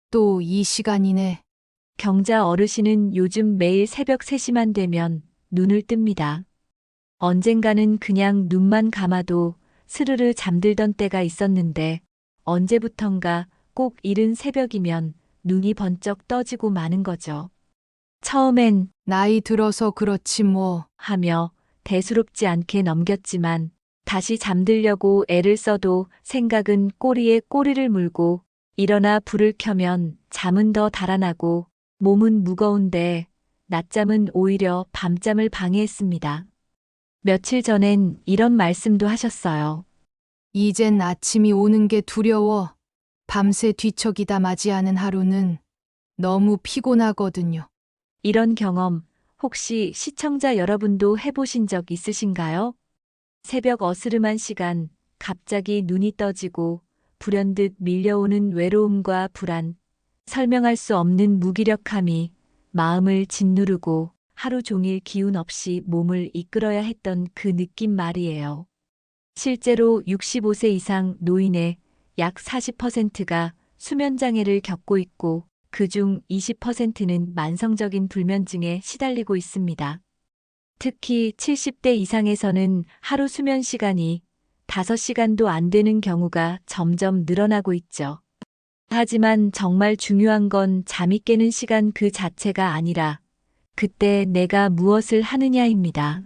또 이 시간이네. 경자 어르신은 요즘 매일 새벽 3시만 되면 눈을 뜹니다. 언젠가는 그냥 눈만 감아도 스르르 잠들던 때가 있었는데 언제부턴가 꼭 이른 새벽이면 눈이 번쩍 떠지고 마는 거죠. 처음엔 나이 들어서 그렇지 뭐. 하며 대수롭지 않게 넘겼지만 다시 잠들려고 애를 써도 생각은 꼬리에 꼬리를 물고 일어나 불을 켜면 잠은 더 달아나고 몸은 무거운데 낮잠은 오히려 밤잠을 방해했습니다. 며칠 전엔 이런 말씀도 하셨어요. 이젠 아침이 오는 게 두려워. 밤새 뒤척이다 맞이하는 하루는 너무 피곤하거든요. 이런 경험 혹시 시청자 여러분도 해보신 적 있으신가요? 새벽 어스름한 시간, 갑자기 눈이 떠지고 불현듯 밀려오는 외로움과 불안, 설명할 수 없는 무기력함이 마음을 짓누르고 하루 종일 기운 없이 몸을 이끌어야 했던 그 느낌 말이에요. 실제로 65세 이상 노인의 약 40%가 수면장애를 겪고 있고 그중 20%는 만성적인 불면증에 시달리고 있습니다. 특히 70대 이상에서는 하루 수면 시간이 5시간도 안 되는 경우가 점점 늘어나고 있죠. 하지만 정말 중요한 건 잠이 깨는 시간 그 자체가 아니라 그때 내가 무엇을 하느냐입니다.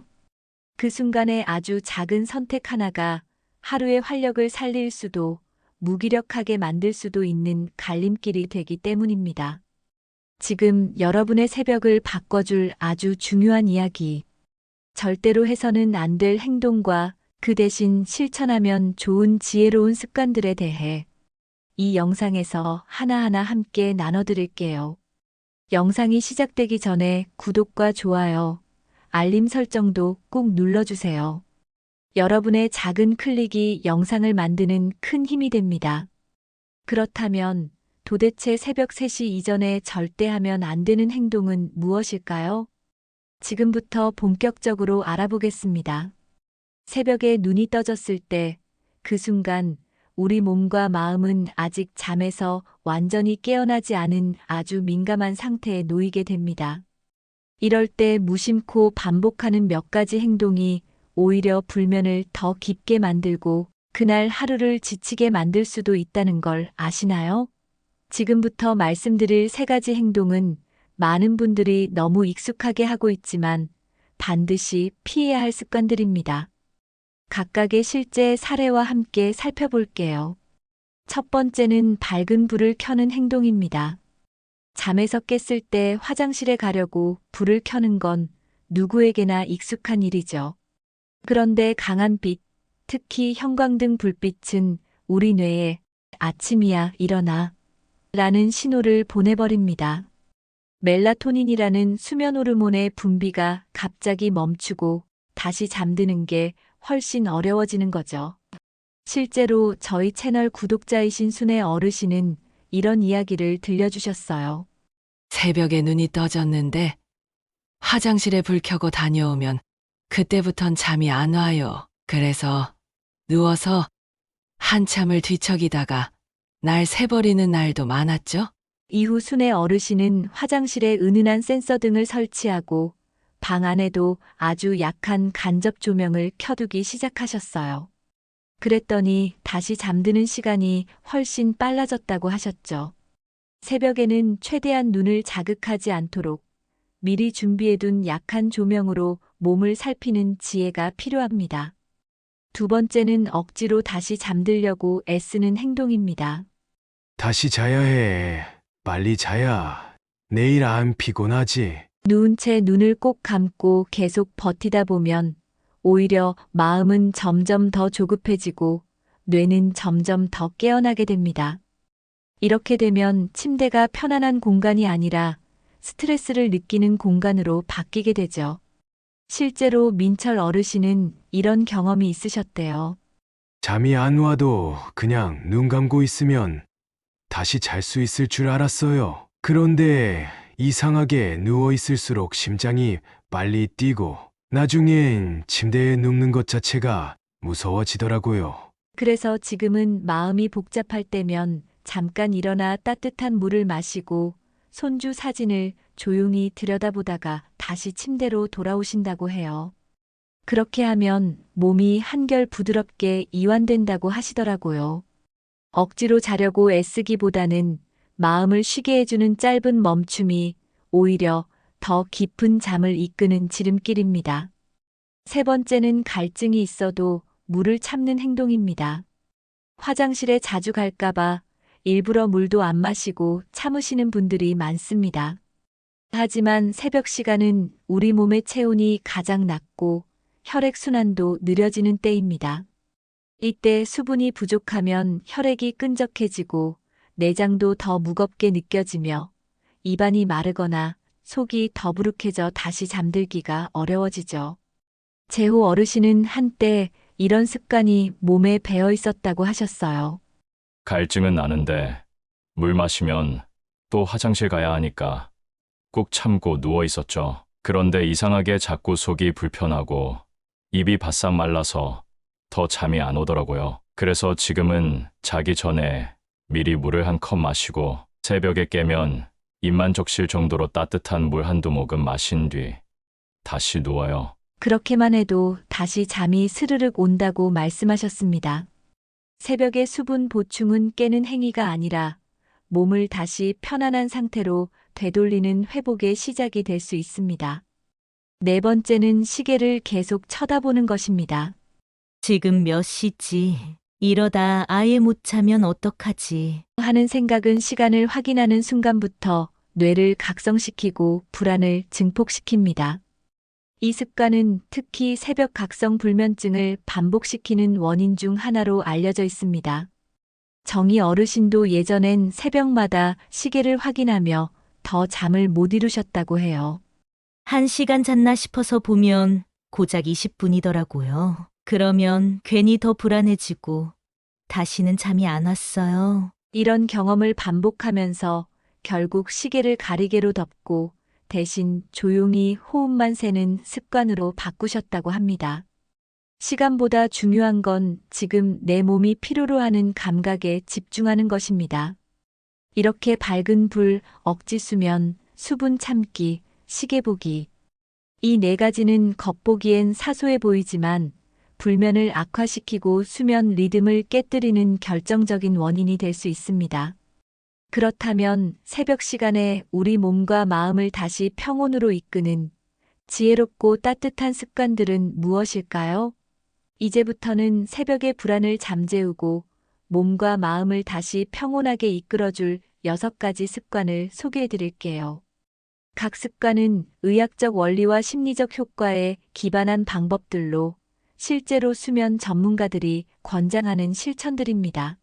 그 순간에 아주 작은 선택 하나가 하루의 활력을 살릴 수도 무기력하게 만들 수도 있는 갈림길이 되기 때문입니다. 지금 여러분의 새벽을 바꿔줄 아주 중요한 이야기. 절대로 해서는 안 될 행동과 그 대신 실천하면 좋은 지혜로운 습관들에 대해 이 영상에서 하나하나 함께 나눠드릴게요. 영상이 시작되기 전에 구독과 좋아요, 알림 설정도 꼭 눌러주세요. 여러분의 작은 클릭이 영상을 만드는 큰 힘이 됩니다. 그렇다면 도대체 새벽 3시 이전에 절대 하면 안 되는 행동은 무엇일까요? 지금부터 본격적으로 알아보겠습니다. 새벽에 눈이 떠졌을 때 그 순간 우리 몸과 마음은 아직 잠에서 완전히 깨어나지 않은 아주 민감한 상태에 놓이게 됩니다. 이럴 때 무심코 반복하는 몇 가지 행동이 오히려 불면을 더 깊게 만들고 그날 하루를 지치게 만들 수도 있다는 걸 아시나요? 지금부터 말씀드릴 3가지 행동은 많은 분들이 너무 익숙하게 하고 있지만 반드시 피해야 할 습관들입니다. 각각의 실제 사례와 함께 살펴볼게요. 첫 번째는 밝은 불을 켜는 행동입니다. 잠에서 깼을 때 화장실에 가려고 불을 켜는 건 누구에게나 익숙한 일이죠. 그런데 강한 빛, 특히 형광등 불빛은 우리 뇌에 아침이야, 일어나 라는 신호를 보내버립니다. 멜라토닌이라는 수면 호르몬의 분비가 갑자기 멈추고 다시 잠드는 게 훨씬 어려워지는 거죠. 실제로 저희 채널 구독자이신 순애 어르신은 이런 이야기를 들려주셨어요. 새벽에 눈이 떠졌는데 화장실에 불 켜고 다녀오면 그때부턴 잠이 안 와요. 그래서 누워서 한참을 뒤척이다가 날 새버리는 날도 많았죠. 이후 순애 어르신은 화장실에 은은한 센서 등을 설치하고 방 안에도 아주 약한 간접 조명을 켜두기 시작하셨어요. 그랬더니 다시 잠드는 시간이 훨씬 빨라졌다고 하셨죠. 새벽에는 최대한 눈을 자극하지 않도록 미리 준비해둔 약한 조명으로 몸을 살피는 지혜가 필요합니다. 두 번째는 억지로 다시 잠들려고 애쓰는 행동입니다. 다시 자야 해. 빨리 자야. 내일 안 피곤하지? 누운 채 눈을 꼭 감고 계속 버티다 보면 오히려 마음은 점점 더 조급해지고 뇌는 점점 더 깨어나게 됩니다. 이렇게 되면 침대가 편안한 공간이 아니라 스트레스를 느끼는 공간으로 바뀌게 되죠. 실제로 민철 어르신은 이런 경험이 있으셨대요. 잠이 안 와도 그냥 눈 감고 있으면 다시 잘 수 있을 줄 알았어요. 그런데 이상하게 누워 있을수록 심장이 빨리 뛰고 나중엔 침대에 눕는 것 자체가 무서워지더라고요. 그래서 지금은 마음이 복잡할 때면 잠깐 일어나 따뜻한 물을 마시고 손주 사진을 조용히 들여다보다가 다시 침대로 돌아오신다고 해요. 그렇게 하면 몸이 한결 부드럽게 이완된다고 하시더라고요. 억지로 자려고 애쓰기보다는 마음을 쉬게 해주는 짧은 멈춤이 오히려 더 깊은 잠을 이끄는 지름길입니다. 세 번째는 갈증이 있어도 물을 참는 행동입니다. 화장실에 자주 갈까봐 일부러 물도 안 마시고 참으시는 분들이 많습니다. 하지만 새벽 시간은 우리 몸의 체온이 가장 낮고 혈액순환도 느려지는 때입니다. 이때 수분이 부족하면 혈액이 끈적해지고 내장도 더 무겁게 느껴지며 입안이 마르거나 속이 더부룩해져 다시 잠들기가 어려워지죠. 제호 어르신은 한때 이런 습관이 몸에 배어 있었다고 하셨어요. 갈증은 나는데 물 마시면 또 화장실 가야 하니까 꾹 참고 누워 있었죠. 그런데 이상하게 자꾸 속이 불편하고 입이 바싹 말라서 더 잠이 안 오더라고요. 그래서 지금은 자기 전에 미리 물을 한 컵 마시고 새벽에 깨면 입만 적실 정도로 따뜻한 물 한두 모금 마신 뒤 다시 누워요. 그렇게만 해도 다시 잠이 스르륵 온다고 말씀하셨습니다. 새벽의 수분 보충은 깨는 행위가 아니라 몸을 다시 편안한 상태로 되돌리는 회복의 시작이 될 수 있습니다. 네 번째는 시계를 계속 쳐다보는 것입니다. 지금 몇 시지? 이러다 아예 못 자면 어떡하지? 하는 생각은 시간을 확인하는 순간부터 뇌를 각성시키고 불안을 증폭시킵니다. 이 습관은 특히 새벽 각성 불면증을 반복시키는 원인 중 하나로 알려져 있습니다. 정희 어르신도 예전엔 새벽마다 시계를 확인하며 더 잠을 못 이루셨다고 해요. 1시간 잤나 싶어서 보면 고작 20분이더라고요. 그러면 괜히 더 불안해지고 다시는 잠이 안 왔어요. 이런 경험을 반복하면서 결국 시계를 가리개로 덮고 대신 조용히 호흡만 세는 습관으로 바꾸셨다고 합니다. 시간보다 중요한 건 지금 내 몸이 필요로 하는 감각에 집중하는 것입니다. 이렇게 밝은 불, 억지 수면, 수분 참기, 시계 보기. 이 네 가지는 겉보기엔 사소해 보이지만 불면을 악화시키고 수면 리듬을 깨뜨리는 결정적인 원인이 될 수 있습니다. 그렇다면 새벽 시간에 우리 몸과 마음을 다시 평온으로 이끄는 지혜롭고 따뜻한 습관들은 무엇일까요? 이제부터는 새벽의 불안을 잠재우고 몸과 마음을 다시 평온하게 이끌어줄 6가지 습관을 소개해 드릴게요. 각 습관은 의학적 원리와 심리적 효과에 기반한 방법들로 실제로 수면 전문가들이 권장하는 실천들입니다.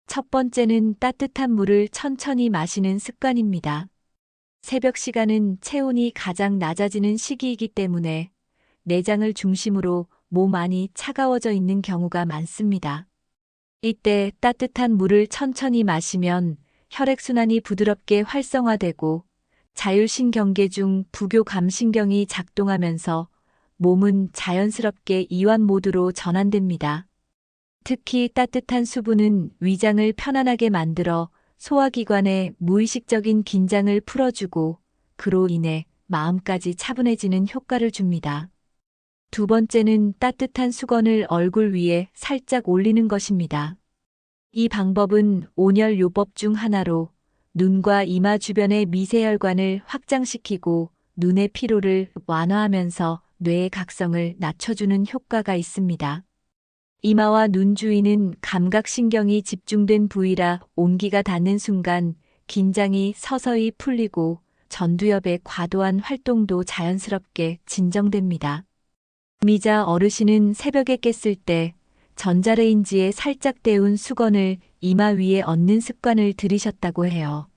첫 번째는 따뜻한 물을 천천히 마시는 습관입니다. 새벽 시간은 체온이 가장 낮아지는 시기이기 때문에 내장을 중심으로 몸 안이 차가워져 있는 경우가 많습니다. 이때 따뜻한 물을 천천히 마시면 혈액순환이 부드럽게 활성화되고 자율신경계 중 부교감신경이 작동하면서 몸은 자연스럽게 이완 모드로 전환됩니다. 특히 따뜻한 수분은 위장을 편안하게 만들어 소화기관의 무의식적인 긴장을 풀어주고 그로 인해 마음까지 차분해지는 효과를 줍니다. 두 번째는 따뜻한 수건을 얼굴 위에 살짝 올리는 것입니다. 이 방법은 온열요법 중 하나로 눈과 이마 주변의 미세혈관을 확장시키고 눈의 피로를 완화하면서 뇌의 각성을 낮춰주는 효과가 있습니다. 이마와 눈 주위는 감각신경이 집중된 부위라 온기가 닿는 순간 긴장이 서서히 풀리고 전두엽의 과도한 활동도 자연스럽게 진정됩니다. 미자 어르신은 새벽에 깼을 때 전자레인지에 살짝 데운 수건을 이마 위에 얹는 습관을 들이셨다고 해요.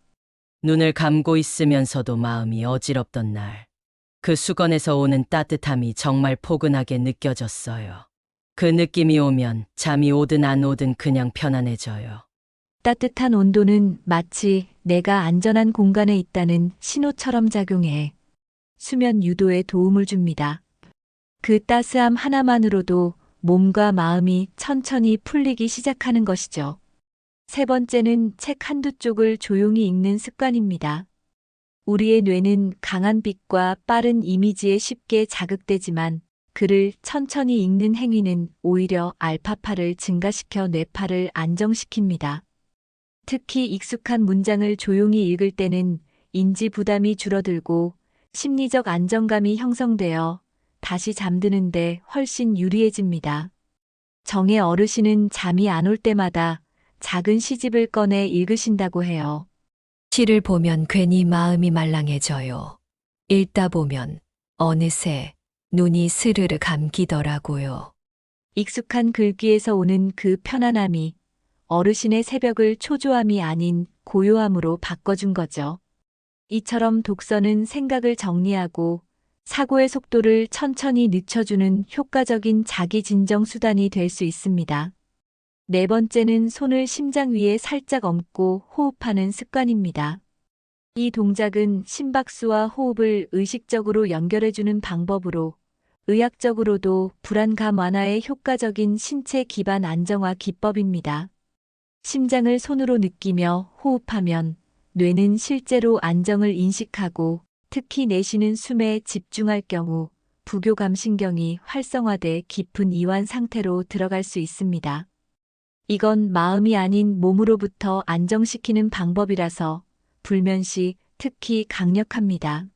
눈을 감고 있으면서도 마음이 어지럽던 날, 그 수건에서 오는 따뜻함이 정말 포근하게 느껴졌어요. 그 느낌이 오면 잠이 오든 안 오든 그냥 편안해져요. 따뜻한 온도는 마치 내가 안전한 공간에 있다는 신호처럼 작용해 수면 유도에 도움을 줍니다. 그 따스함 하나만으로도 몸과 마음이 천천히 풀리기 시작하는 것이죠. 세 번째는 책 한두 쪽을 조용히 읽는 습관입니다. 우리의 뇌는 강한 빛과 빠른 이미지에 쉽게 자극되지만 글을 천천히 읽는 행위는 오히려 알파파를 증가시켜 뇌파를 안정시킵니다. 특히 익숙한 문장을 조용히 읽을 때는 인지 부담이 줄어들고 심리적 안정감이 형성되어 다시 잠드는데 훨씬 유리해집니다. 정의 어르신은 잠이 안 올 때마다 작은 시집을 꺼내 읽으신다고 해요. 시를 보면 괜히 마음이 말랑해져요. 읽다 보면 어느새 눈이 스르르 감기더라고요. 익숙한 글귀에서 오는 그 편안함이 어르신의 새벽을 초조함이 아닌 고요함으로 바꿔준 거죠. 이처럼 독서는 생각을 정리하고 사고의 속도를 천천히 늦춰주는 효과적인 자기 진정 수단이 될 수 있습니다. 네 번째는 손을 심장 위에 살짝 얹고 호흡하는 습관입니다. 이 동작은 심박수와 호흡을 의식적으로 연결해주는 방법으로 의학적으로도 불안감 완화에 효과적인 신체 기반 안정화 기법입니다. 심장을 손으로 느끼며 호흡하면 뇌는 실제로 안정을 인식하고 특히 내쉬는 숨에 집중할 경우 부교감신경이 활성화돼 깊은 이완 상태로 들어갈 수 있습니다. 이건 마음이 아닌 몸으로부터 안정시키는 방법이라서 불면시 특히 강력합니다.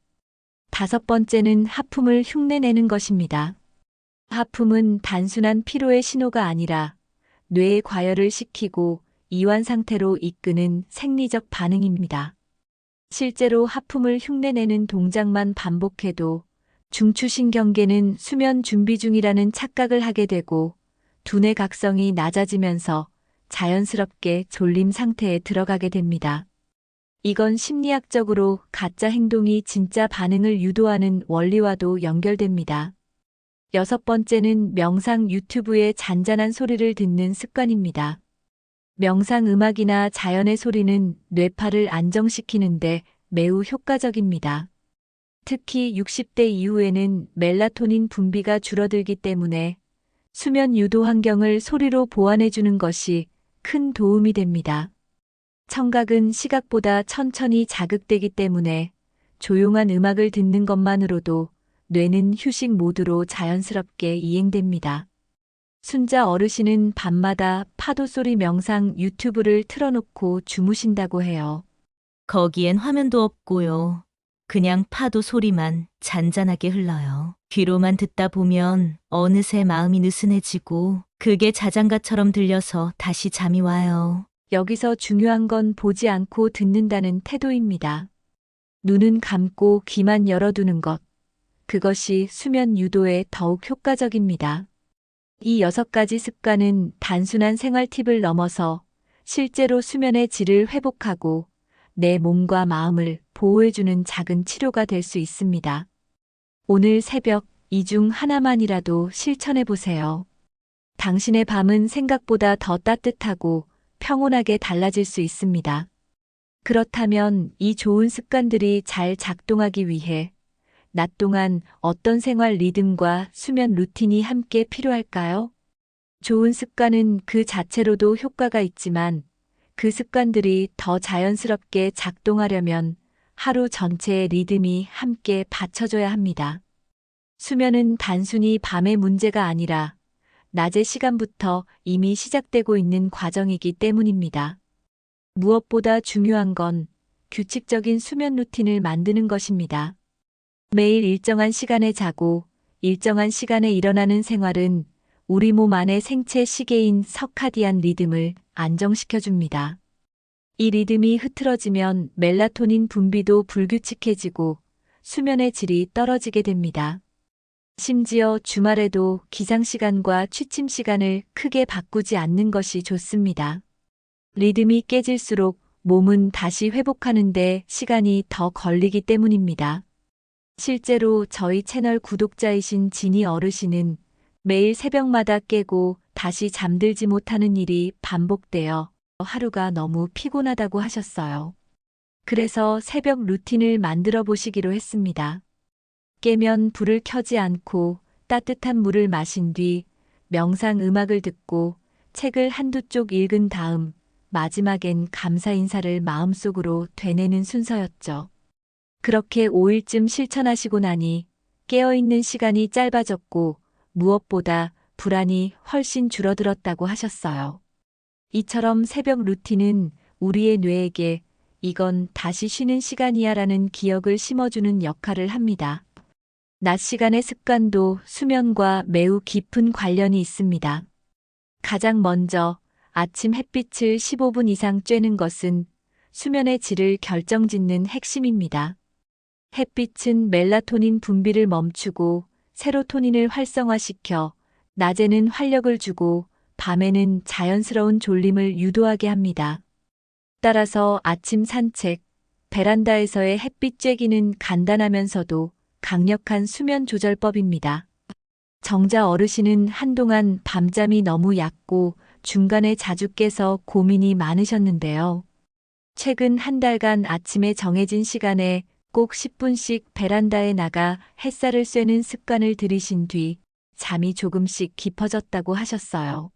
다섯 번째는 하품을 흉내내는 것입니다. 하품은 단순한 피로의 신호가 아니라 뇌의 과열을 시키고 이완 상태로 이끄는 생리적 반응입니다. 실제로 하품을 흉내내는 동작만 반복해도 중추신경계는 수면 준비 중이라는 착각을 하게 되고 두뇌 각성이 낮아지면서 자연스럽게 졸림 상태에 들어가게 됩니다. 이건 심리학적으로 가짜 행동이 진짜 반응을 유도하는 원리와도 연결됩니다. 여섯 번째는 명상 유튜브의 잔잔한 소리를 듣는 습관입니다. 명상 음악이나 자연의 소리는 뇌파를 안정시키는데 매우 효과적입니다. 특히 60대 이후에는 멜라토닌 분비가 줄어들기 때문에 수면 유도 환경을 소리로 보완해주는 것이 큰 도움이 됩니다. 청각은 시각보다 천천히 자극되기 때문에 조용한 음악을 듣는 것만으로도 뇌는 휴식 모드로 자연스럽게 이행됩니다. 순자 어르신은 밤마다 파도 소리 명상 유튜브를 틀어놓고 주무신다고 해요. 거기엔 화면도 없고요. 그냥 파도 소리만 잔잔하게 흘러요. 귀로만 듣다 보면 어느새 마음이 느슨해지고 그게 자장가처럼 들려서 다시 잠이 와요. 여기서 중요한 건 보지 않고 듣는다는 태도입니다. 눈은 감고 귀만 열어두는 것. 그것이 수면 유도에 더욱 효과적입니다. 이 6가지 습관은 단순한 생활 팁을 넘어서 실제로 수면의 질을 회복하고 내 몸과 마음을 보호해주는 작은 치료가 될 수 있습니다. 오늘 새벽 이 중 하나만이라도 실천해보세요. 당신의 밤은 생각보다 더 따뜻하고 평온하게 달라질 수 있습니다. 그렇다면 이 좋은 습관들이 잘 작동하기 위해 낮 동안 어떤 생활 리듬과 수면 루틴이 함께 필요할까요? 좋은 습관은 그 자체로도 효과가 있지만 그 습관들이 더 자연스럽게 작동하려면 하루 전체의 리듬이 함께 받쳐줘야 합니다. 수면은 단순히 밤의 문제가 아니라 낮의 시간부터 이미 시작되고 있는 과정이기 때문입니다. 무엇보다 중요한 건 규칙적인 수면 루틴을 만드는 것입니다. 매일 일정한 시간에 자고 일정한 시간에 일어나는 생활은 우리 몸 안의 생체 시계인 서카디안 리듬을 안정시켜줍니다. 이 리듬이 흐트러지면 멜라토닌 분비도 불규칙해지고 수면의 질이 떨어지게 됩니다. 심지어 주말에도 기상시간과 취침시간을 크게 바꾸지 않는 것이 좋습니다. 리듬이 깨질수록 몸은 다시 회복하는데 시간이 더 걸리기 때문입니다. 실제로 저희 채널 구독자이신 지니 어르신은 매일 새벽마다 깨고 다시 잠들지 못하는 일이 반복되어 하루가 너무 피곤하다고 하셨어요. 그래서 새벽 루틴을 만들어 보시기로 했습니다. 깨면 불을 켜지 않고 따뜻한 물을 마신 뒤 명상 음악을 듣고 책을 한두 쪽 읽은 다음 마지막엔 감사 인사를 마음속으로 되뇌는 순서였죠. 그렇게 5일쯤 실천하시고 나니 깨어있는 시간이 짧아졌고 무엇보다 불안이 훨씬 줄어들었다고 하셨어요. 이처럼 새벽 루틴은 우리의 뇌에게 이건 다시 쉬는 시간이야 라는 기억을 심어주는 역할을 합니다. 낮 시간의 습관도 수면과 매우 깊은 관련이 있습니다. 가장 먼저 아침 햇빛을 15분 이상 쬐는 것은 수면의 질을 결정짓는 핵심입니다. 햇빛은 멜라토닌 분비를 멈추고 세로토닌을 활성화시켜 낮에는 활력을 주고 밤에는 자연스러운 졸림을 유도하게 합니다. 따라서 아침 산책, 베란다에서의 햇빛 쬐기는 간단하면서도 강력한 수면 조절법입니다. 정자 어르신은 한동안 밤잠이 너무 얕고 중간에 자주 깨서 고민이 많으셨는데요. 최근 한 달간 아침에 정해진 시간에 꼭 10분씩 베란다에 나가 햇살을 쐬는 습관을 들이신 뒤 잠이 조금씩 깊어졌다고 하셨어요.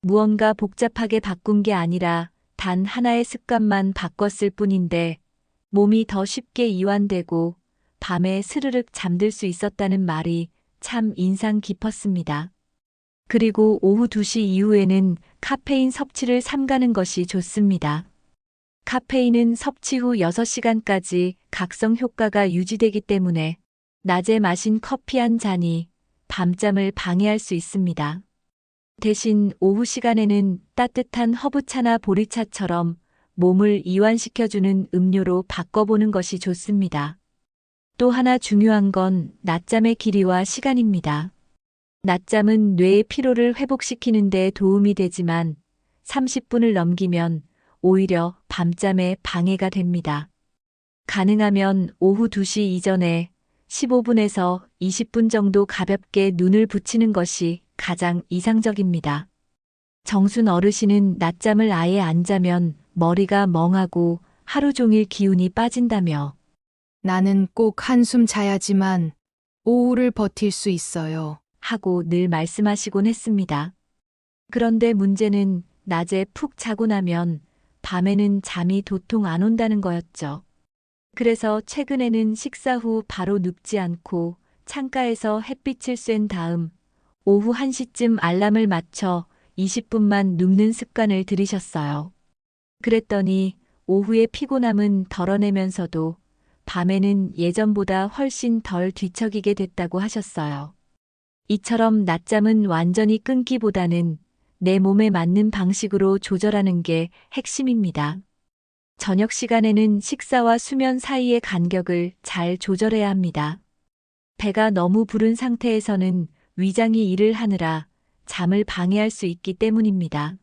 무언가 복잡하게 바꾼 게 아니라 단 하나의 습관만 바꿨을 뿐인데 몸이 더 쉽게 이완되고 밤에 스르륵 잠들 수 있었다는 말이 참 인상 깊었습니다. 그리고 오후 2시 이후에는 카페인 섭취를 삼가는 것이 좋습니다. 카페인은 섭취 후 6시간까지 각성 효과가 유지되기 때문에 낮에 마신 커피 한 잔이 밤잠을 방해할 수 있습니다. 대신 오후 시간에는 따뜻한 허브차나 보리차처럼 몸을 이완시켜주는 음료로 바꿔보는 것이 좋습니다. 또 하나 중요한 건 낮잠의 길이와 시간입니다. 낮잠은 뇌의 피로를 회복시키는 데 도움이 되지만 30분을 넘기면 오히려 밤잠에 방해가 됩니다. 가능하면 오후 2시 이전에 15분에서 20분 정도 가볍게 눈을 붙이는 것이 가장 이상적입니다. 정순 어르신은 낮잠을 아예 안 자면 머리가 멍하고 하루 종일 기운이 빠진다며 나는 꼭 한숨 자야지만 오후를 버틸 수 있어요. 하고 늘 말씀하시곤 했습니다. 그런데 문제는 낮에 푹 자고 나면 밤에는 잠이 도통 안 온다는 거였죠. 그래서 최근에는 식사 후 바로 눕지 않고 창가에서 햇빛을 쐰 다음 오후 1시쯤 알람을 맞춰 20분만 눕는 습관을 들이셨어요. 그랬더니 오후의 피곤함은 덜어내면서도 밤에는 예전보다 훨씬 덜 뒤척이게 됐다고 하셨어요. 이처럼 낮잠은 완전히 끊기보다는 내 몸에 맞는 방식으로 조절하는 게 핵심입니다. 저녁 시간에는 식사와 수면 사이의 간격을 잘 조절해야 합니다. 배가 너무 부른 상태에서는 위장이 일을 하느라 잠을 방해할 수 있기 때문입니다.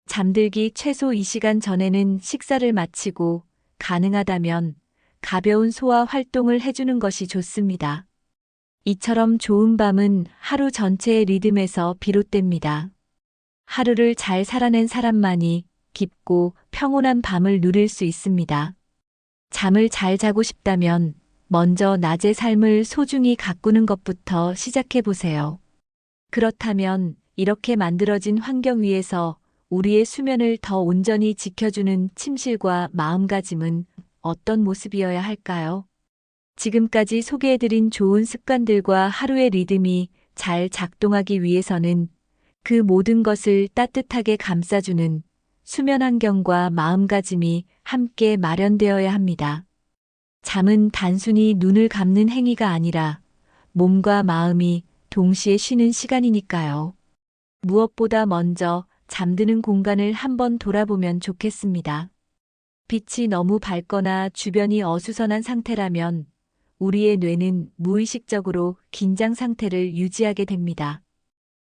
잠들기 최소 2시간 전에는 식사를 마치고 가능하다면 가벼운 소화 활동을 해주는 것이 좋습니다. 이처럼 좋은 밤은 하루 전체의 리듬에서 비롯됩니다. 하루를 잘 살아낸 사람만이 깊고 평온한 밤을 누릴 수 있습니다. 잠을 잘 자고 싶다면 먼저 낮의 삶을 소중히 가꾸는 것부터 시작해 보세요. 그렇다면 이렇게 만들어진 환경 위에서 우리의 수면을 더 온전히 지켜주는 침실과 마음가짐은 어떤 모습이어야 할까요? 지금까지 소개해드린 좋은 습관들과 하루의 리듬이 잘 작동하기 위해서는 그 모든 것을 따뜻하게 감싸주는 수면 환경과 마음가짐이 함께 마련되어야 합니다. 잠은 단순히 눈을 감는 행위가 아니라 몸과 마음이 동시에 쉬는 시간이니까요. 무엇보다 먼저 잠드는 공간을 한번 돌아보면 좋겠습니다. 빛이 너무 밝거나 주변이 어수선한 상태라면 우리의 뇌는 무의식적으로 긴장 상태를 유지하게 됩니다.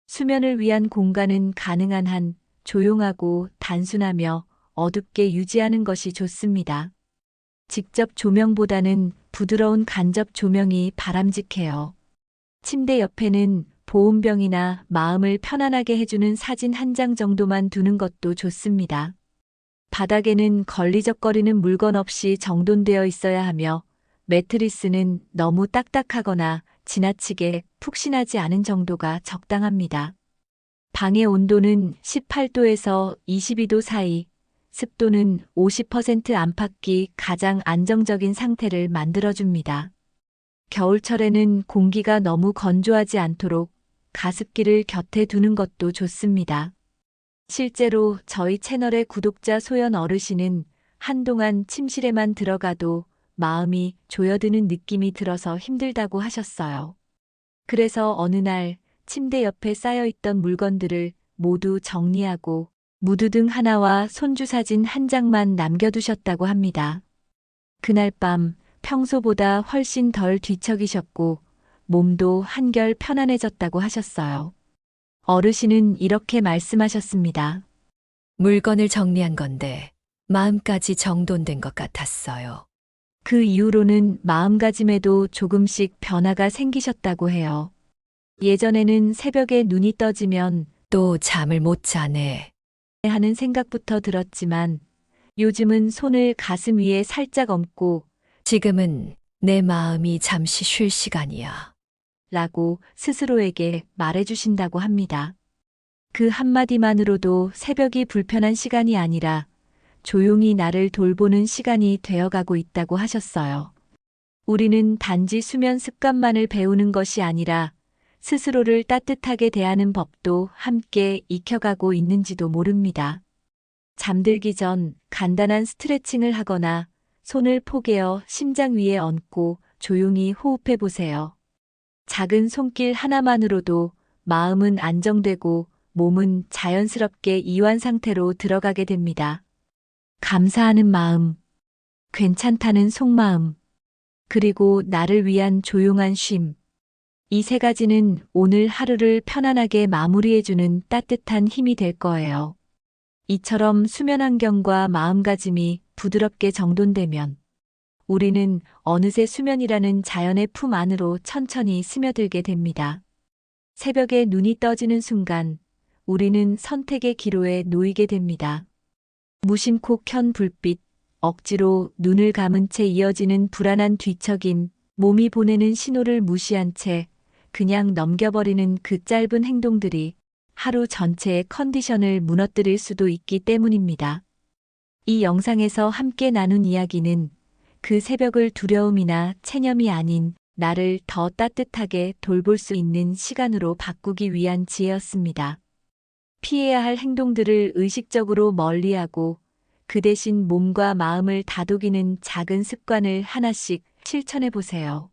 수면을 위한 공간은 가능한 한 조용하고 단순하며 어둡게 유지하는 것이 좋습니다. 직접 조명보다는 부드러운 간접 조명이 바람직해요. 침대 옆에는 보온병이나 마음을 편안하게 해주는 사진 한 장 정도만 두는 것도 좋습니다. 바닥에는 걸리적거리는 물건 없이 정돈되어 있어야 하며 매트리스는 너무 딱딱하거나 지나치게 푹신하지 않은 정도가 적당합니다. 방의 온도는 18도에서 22도 사이, 습도는 50% 안팎이 가장 안정적인 상태를 만들어줍니다. 겨울철에는 공기가 너무 건조하지 않도록 가습기를 곁에 두는 것도 좋습니다. 실제로 저희 채널의 구독자 소연 어르신은 한동안 침실에만 들어가도 마음이 조여드는 느낌이 들어서 힘들다고 하셨어요. 그래서 어느 날 침대 옆에 쌓여있던 물건들을 모두 정리하고 무드등 하나와 손주 사진 한 장만 남겨두셨다고 합니다. 그날 밤 평소보다 훨씬 덜 뒤척이셨고 몸도 한결 편안해졌다고 하셨어요. 어르신은 이렇게 말씀하셨습니다. 물건을 정리한 건데 마음까지 정돈된 것 같았어요. 그 이후로는 마음가짐에도 조금씩 변화가 생기셨다고 해요. 예전에는 새벽에 눈이 떠지면 또 잠을 못 자네. 하는 생각부터 들었지만 요즘은 손을 가슴 위에 살짝 얹고 지금은 내 마음이 잠시 쉴 시간이야. 라고 스스로에게 말해주신다고 합니다. 그 한마디만으로도 새벽이 불편한 시간이 아니라 조용히 나를 돌보는 시간이 되어가고 있다고 하셨어요. 우리는 단지 수면 습관만을 배우는 것이 아니라 스스로를 따뜻하게 대하는 법도 함께 익혀가고 있는지도 모릅니다. 잠들기 전 간단한 스트레칭을 하거나 손을 포개어 심장 위에 얹고 조용히 호흡해 보세요. 작은 손길 하나만으로도 마음은 안정되고 몸은 자연스럽게 이완 상태로 들어가게 됩니다. 감사하는 마음, 괜찮다는 속마음, 그리고 나를 위한 조용한 쉼. 이 세 가지는 오늘 하루를 편안하게 마무리해주는 따뜻한 힘이 될 거예요. 이처럼 수면 환경과 마음가짐이 부드럽게 정돈되면 우리는 어느새 수면이라는 자연의 품 안으로 천천히 스며들게 됩니다. 새벽에 눈이 떠지는 순간 우리는 선택의 기로에 놓이게 됩니다. 무심코 켠 불빛, 억지로 눈을 감은 채 이어지는 불안한 뒤척임, 몸이 보내는 신호를 무시한 채 그냥 넘겨버리는 그 짧은 행동들이 하루 전체의 컨디션을 무너뜨릴 수도 있기 때문입니다. 이 영상에서 함께 나눈 이야기는 그 새벽을 두려움이나 체념이 아닌 나를 더 따뜻하게 돌볼 수 있는 시간으로 바꾸기 위한 지혜였습니다. 피해야 할 행동들을 의식적으로 멀리하고 그 대신 몸과 마음을 다독이는 작은 습관을 하나씩 실천해 보세요.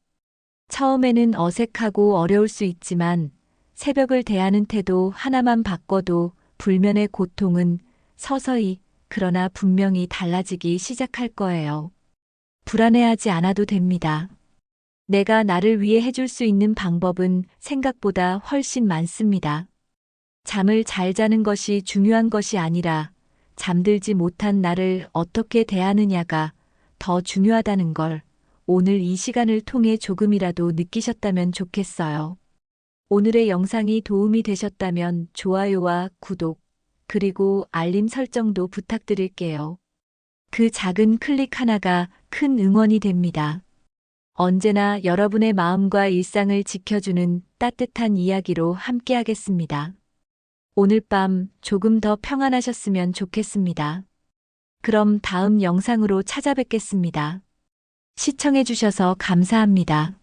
처음에는 어색하고 어려울 수 있지만 새벽을 대하는 태도 하나만 바꿔도 불면의 고통은 서서히 그러나 분명히 달라지기 시작할 거예요. 불안해하지 않아도 됩니다. 내가 나를 위해 해줄 수 있는 방법은 생각보다 훨씬 많습니다. 잠을 잘 자는 것이 중요한 것이 아니라 잠들지 못한 나를 어떻게 대하느냐가 더 중요하다는 걸 오늘 이 시간을 통해 조금이라도 느끼셨다면 좋겠어요. 오늘의 영상이 도움이 되셨다면 좋아요와 구독, 그리고 알림 설정도 부탁드릴게요. 그 작은 클릭 하나가 큰 응원이 됩니다. 언제나 여러분의 마음과 일상을 지켜주는 따뜻한 이야기로 함께하겠습니다. 오늘 밤 조금 더 평안하셨으면 좋겠습니다. 그럼 다음 영상으로 찾아뵙겠습니다. 시청해주셔서 감사합니다.